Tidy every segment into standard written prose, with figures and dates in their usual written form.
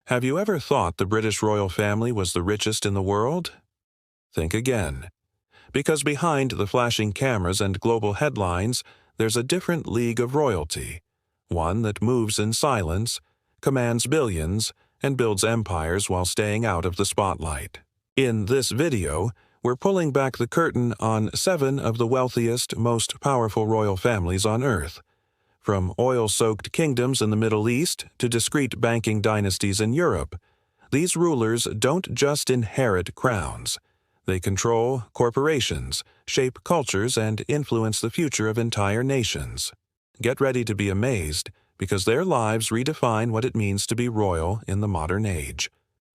Have you ever thought the British royal family was the richest in the world? Think again. Because behind the flashing cameras and global headlines, there's a different league of royalty, one that moves in silence, commands billions, and builds empires while staying out of the spotlight. In this video, we're pulling back the curtain on 7 of the wealthiest, most powerful royal families on Earth. From oil-soaked kingdoms in the Middle East to discreet banking dynasties in Europe, these rulers don't just inherit crowns. They control corporations, shape cultures, and influence the future of entire nations. Get ready to be amazed, because their lives redefine what it means to be royal in the modern age.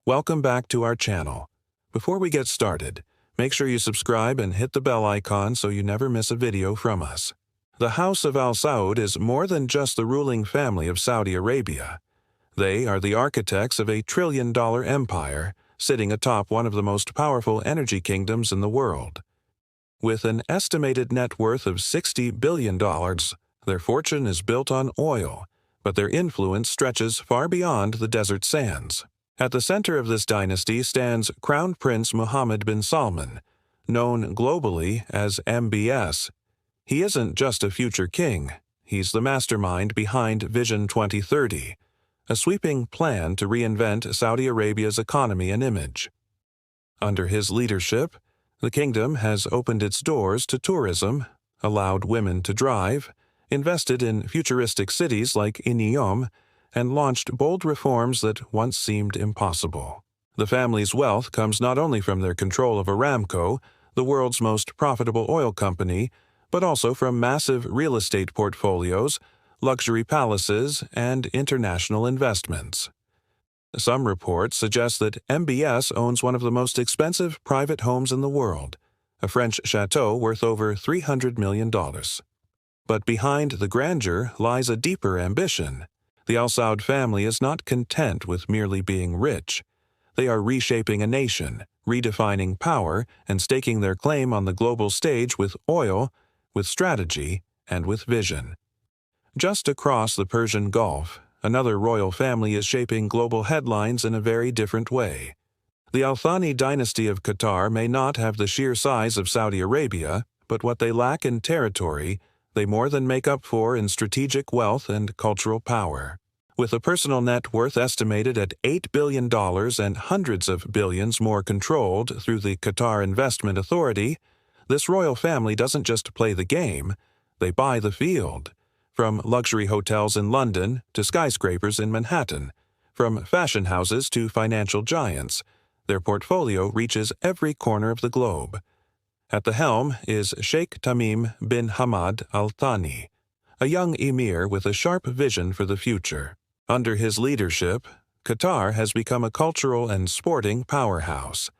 Welcome back to our channel. Before we get started, make sure you subscribe and hit the bell icon so you never miss a video from us. The House of Al Saud is more than just the ruling family of Saudi Arabia. They are the architects of a trillion-dollar empire, sitting atop one of the most powerful energy kingdoms in the world. With an estimated net worth of $60 billion, their fortune is built on oil, but their influence stretches far beyond the desert sands. At the center of this dynasty stands Crown Prince Mohammed bin Salman, known globally as MBS. He isn't just a future king, he's the mastermind behind Vision 2030, a sweeping plan to reinvent Saudi Arabia's economy and image. Under his leadership, the kingdom has opened its doors to tourism, allowed women to drive, invested in futuristic cities like Neom, and launched bold reforms that once seemed impossible. The family's wealth comes not only from their control of Aramco, the world's most profitable oil company, but also from massive real estate portfolios, luxury palaces, and international investments. Some reports suggest that MBS owns one of the most expensive private homes in the world, a French chateau worth over $300 million. But behind the grandeur lies a deeper ambition. The Al Saud family is not content with merely being rich. They are reshaping a nation, redefining power, and staking their claim on the global stage with oil, with strategy, and with vision. Just across the Persian Gulf, another royal family is shaping global headlines in a very different way. The Al Thani dynasty of Qatar may not have the sheer size of Saudi Arabia, but what they lack in territory, they more than make up for in strategic wealth and cultural power. With a personal net worth estimated at $8 billion and hundreds of billions more controlled through the Qatar Investment Authority, this royal family doesn't just play the game, they buy the field. From luxury hotels in London to skyscrapers in Manhattan, from fashion houses to financial giants, their portfolio reaches every corner of the globe. At the helm is Sheikh Tamim bin Hamad Al Thani, a young emir with a sharp vision for the future. Under his leadership, Qatar has become a cultural and sporting powerhouse.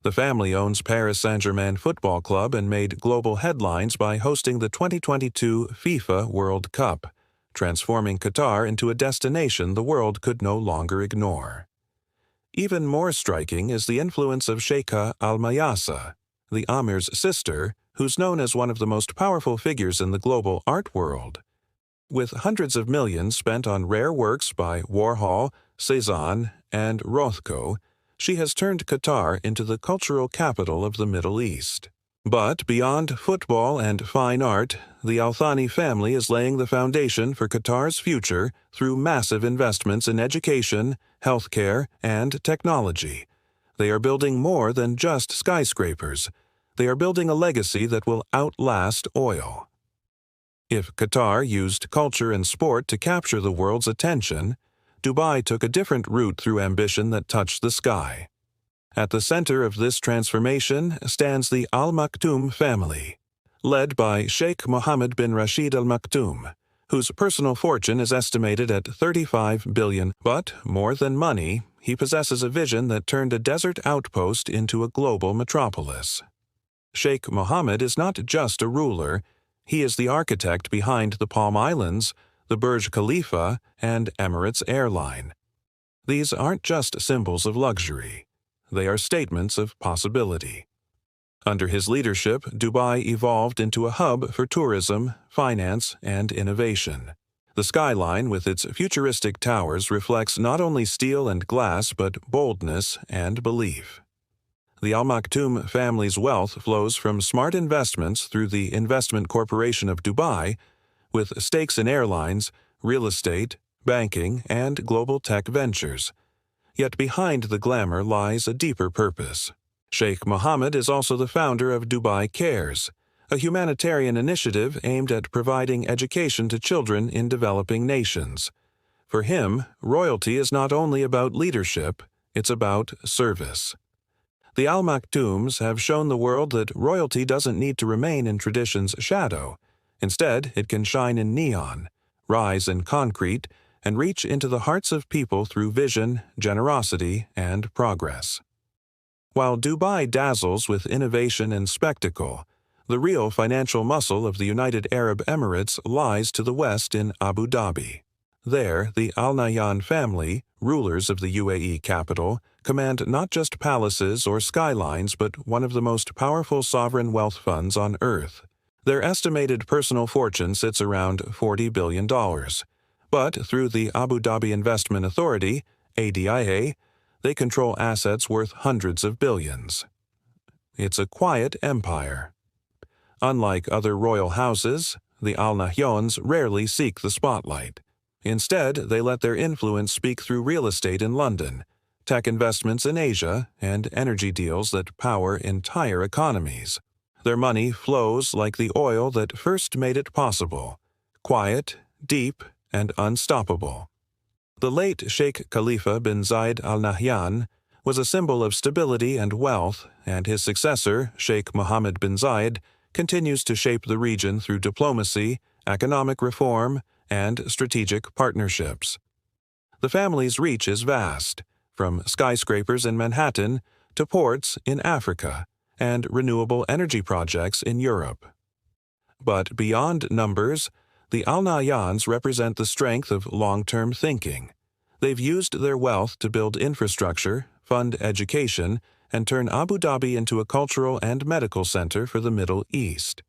The family owns Paris Saint-Germain Football Club and made global headlines by hosting the 2022 FIFA World Cup, transforming Qatar into a destination the world could no longer ignore. Even more striking is the influence of Sheikha Al-Mayasa, the Amir's sister, who's known as one of the most powerful figures in the global art world. With hundreds of millions spent on rare works by Warhol, Cézanne, and Rothko, she has turned Qatar into the cultural capital of the Middle East. But beyond football and fine art, the Al Thani family is laying the foundation for Qatar's future through massive investments in education, healthcare, and technology. They are building more than just skyscrapers. They are building a legacy that will outlast oil. If Qatar used culture and sport to capture the world's attention, Dubai took a different route through ambition that touched the sky. At the center of this transformation stands the Al Maktoum family, led by Sheikh Mohammed bin Rashid Al Maktoum, whose personal fortune is estimated at $35 billion. But more than money, he possesses a vision that turned a desert outpost into a global metropolis. Sheikh Mohammed is not just a ruler, he is the architect behind the Palm Islands, the Burj Khalifa, and Emirates Airline. These aren't just symbols of luxury. They are statements of possibility. Under his leadership, Dubai evolved into a hub for tourism, finance, and innovation. The skyline with its futuristic towers reflects not only steel and glass but boldness and belief. The Al Maktoum family's wealth flows from smart investments through the Investment Corporation of Dubai, with stakes in airlines, real estate, banking, and global tech ventures. Yet behind the glamour lies a deeper purpose. Sheikh Mohammed is also the founder of Dubai Cares, a humanitarian initiative aimed at providing education to children in developing nations. For him, royalty is not only about leadership, it's about service. The Al Maktoums have shown the world that royalty doesn't need to remain in tradition's shadow. Instead, it can shine in neon, rise in concrete, and reach into the hearts of people through vision, generosity, and progress. While Dubai dazzles with innovation and spectacle, the real financial muscle of the United Arab Emirates lies to the west in Abu Dhabi. There, the Al Nahyan family, rulers of the UAE capital, command not just palaces or skylines but one of the most powerful sovereign wealth funds on earth. Their estimated personal fortune sits around $40 billion. But through the Abu Dhabi Investment Authority, ADIA, they control assets worth hundreds of billions. It's a quiet empire. Unlike other royal houses, the Al Nahyans rarely seek the spotlight. Instead, they let their influence speak through real estate in London, tech investments in Asia, and energy deals that power entire economies. Their money flows like the oil that first made it possible, quiet, deep, and unstoppable. The late Sheikh Khalifa bin Zayed Al Nahyan was a symbol of stability and wealth, and his successor, Sheikh Mohammed bin Zayed, continues to shape the region through diplomacy, economic reform, and strategic partnerships. The family's reach is vast, from skyscrapers in Manhattan to ports in Africa and renewable energy projects in Europe. But beyond numbers, the Al Nahyans represent the strength of long-term thinking. They've used their wealth to build infrastructure, fund education, and turn Abu Dhabi into a cultural and medical center for the Middle East.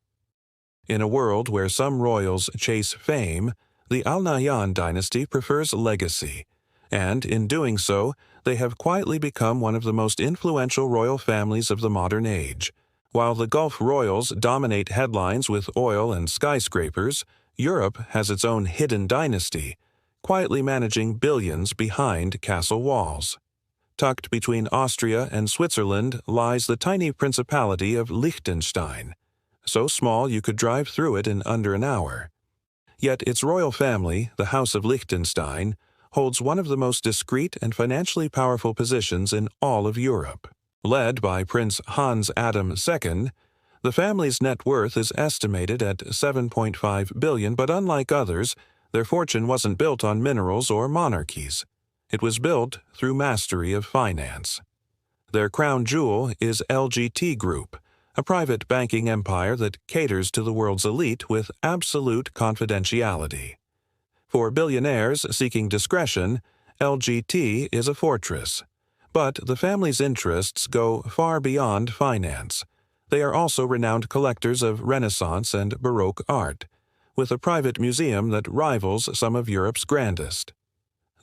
In a world where some royals chase fame, the Al Nahyan dynasty prefers legacy, and in doing so, they have quietly become one of the most influential royal families of the modern age. While the Gulf royals dominate headlines with oil and skyscrapers, Europe has its own hidden dynasty, quietly managing billions behind castle walls. Tucked between Austria and Switzerland lies the tiny principality of Liechtenstein, so small you could drive through it in under an hour. Yet its royal family, the House of Liechtenstein, holds one of the most discreet and financially powerful positions in all of Europe. Led by Prince Hans Adam II, the family's net worth is estimated at $7.5 billion, but unlike others, their fortune wasn't built on minerals or monarchies. It was built through mastery of finance. Their crown jewel is LGT Group, a private banking empire that caters to the world's elite with absolute confidentiality. For billionaires seeking discretion, LGT is a fortress. But the family's interests go far beyond finance. They are also renowned collectors of Renaissance and Baroque art, with a private museum that rivals some of Europe's grandest.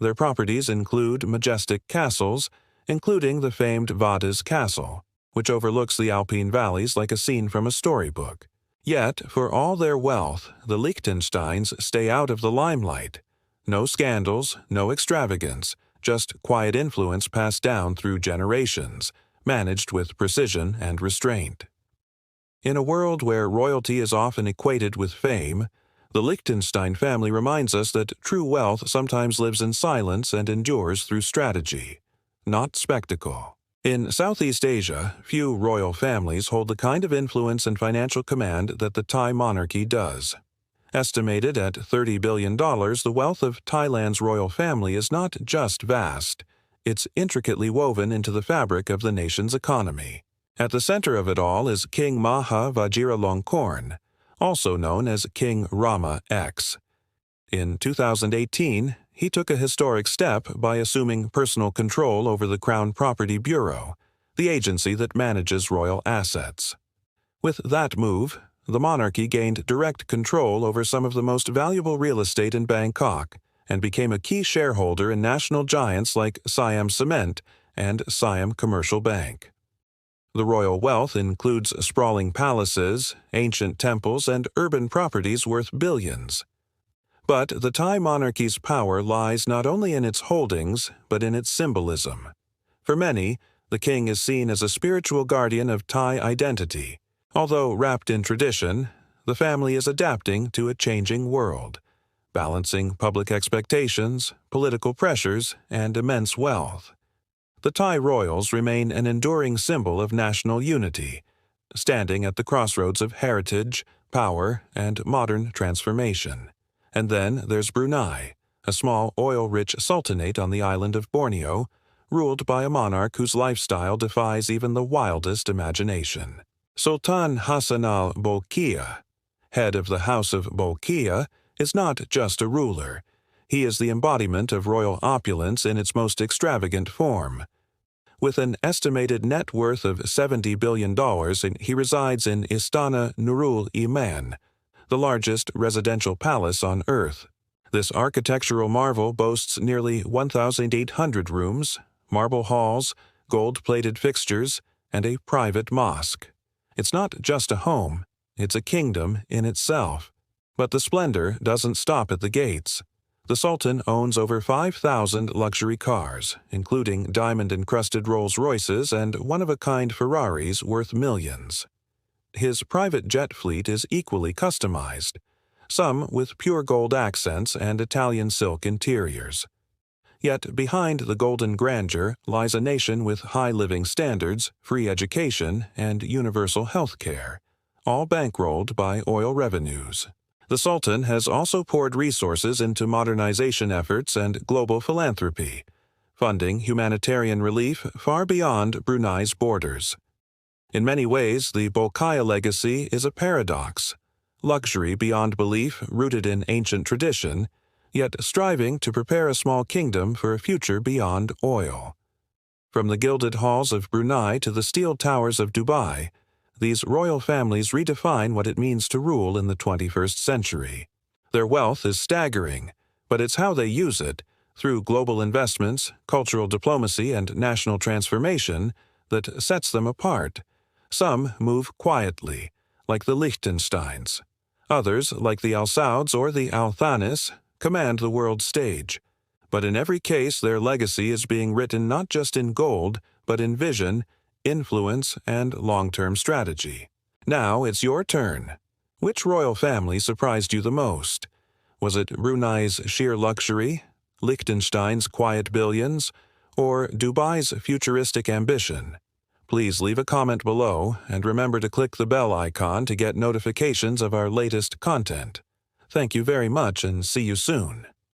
Their properties include majestic castles, including the famed Vaduz Castle, which overlooks the Alpine valleys like a scene from a storybook. Yet, for all their wealth, the Liechtensteins stay out of the limelight. No scandals, no extravagance, just quiet influence passed down through generations, managed with precision and restraint. In a world where royalty is often equated with fame, the Liechtenstein family reminds us that true wealth sometimes lives in silence and endures through strategy, not spectacle. In Southeast Asia, few royal families hold the kind of influence and financial command that the Thai monarchy does. Estimated at $30 billion, the wealth of Thailand's royal family is not just vast, it's intricately woven into the fabric of the nation's economy. At the center of it all is King Maha Vajiralongkorn, also known as King Rama X. In 2018, he took a historic step by assuming personal control over the Crown Property Bureau, the agency that manages royal assets. With that move, the monarchy gained direct control over some of the most valuable real estate in Bangkok and became a key shareholder in national giants like Siam Cement and Siam Commercial Bank. The royal wealth includes sprawling palaces, ancient temples, and urban properties worth billions. But the Thai monarchy's power lies not only in its holdings, but in its symbolism. For many, the king is seen as a spiritual guardian of Thai identity. Although wrapped in tradition, the family is adapting to a changing world, balancing public expectations, political pressures, and immense wealth. The Thai royals remain an enduring symbol of national unity, standing at the crossroads of heritage, power, and modern transformation. And then there's Brunei, a small oil-rich sultanate on the island of Borneo, ruled by a monarch whose lifestyle defies even the wildest imagination. Sultan Hassan al-Bolkiah, head of the House of Bolkiah, is not just a ruler. He is the embodiment of royal opulence in its most extravagant form. With an estimated net worth of $70 billion, he resides in Istana Nurul Iman, the largest residential palace on Earth. This architectural marvel boasts nearly 1,800 rooms, marble halls, gold-plated fixtures, and a private mosque. It's not just a home, it's a kingdom in itself. But the splendor doesn't stop at the gates. The Sultan owns over 5,000 luxury cars, including diamond-encrusted Rolls-Royces and one-of-a-kind Ferraris worth millions. His private jet fleet is equally customized, some with pure gold accents and Italian silk interiors. Yet behind the golden grandeur lies a nation with high living standards, free education, and universal health care, all bankrolled by oil revenues. The Sultan has also poured resources into modernization efforts and global philanthropy, funding humanitarian relief far beyond Brunei's borders. In many ways, the Bolkiah legacy is a paradox: luxury beyond belief rooted in ancient tradition, yet striving to prepare a small kingdom for a future beyond oil. From the gilded halls of Brunei to the steel towers of Dubai, these royal families redefine what it means to rule in the 21st century. Their wealth is staggering, but it's how they use it, through global investments, cultural diplomacy, and national transformation, that sets them apart. Some move quietly, like the Liechtensteins. Others, like the Al Sauds or the Al Thanis, command the world stage. But in every case, their legacy is being written not just in gold, but in vision, influence, and long-term strategy. Now it's your turn. Which royal family surprised you the most? Was it Brunei's sheer luxury, Liechtenstein's quiet billions, or Dubai's futuristic ambition? Please leave a comment below, and remember to click the bell icon to get notifications of our latest content. Thank you very much, and see you soon.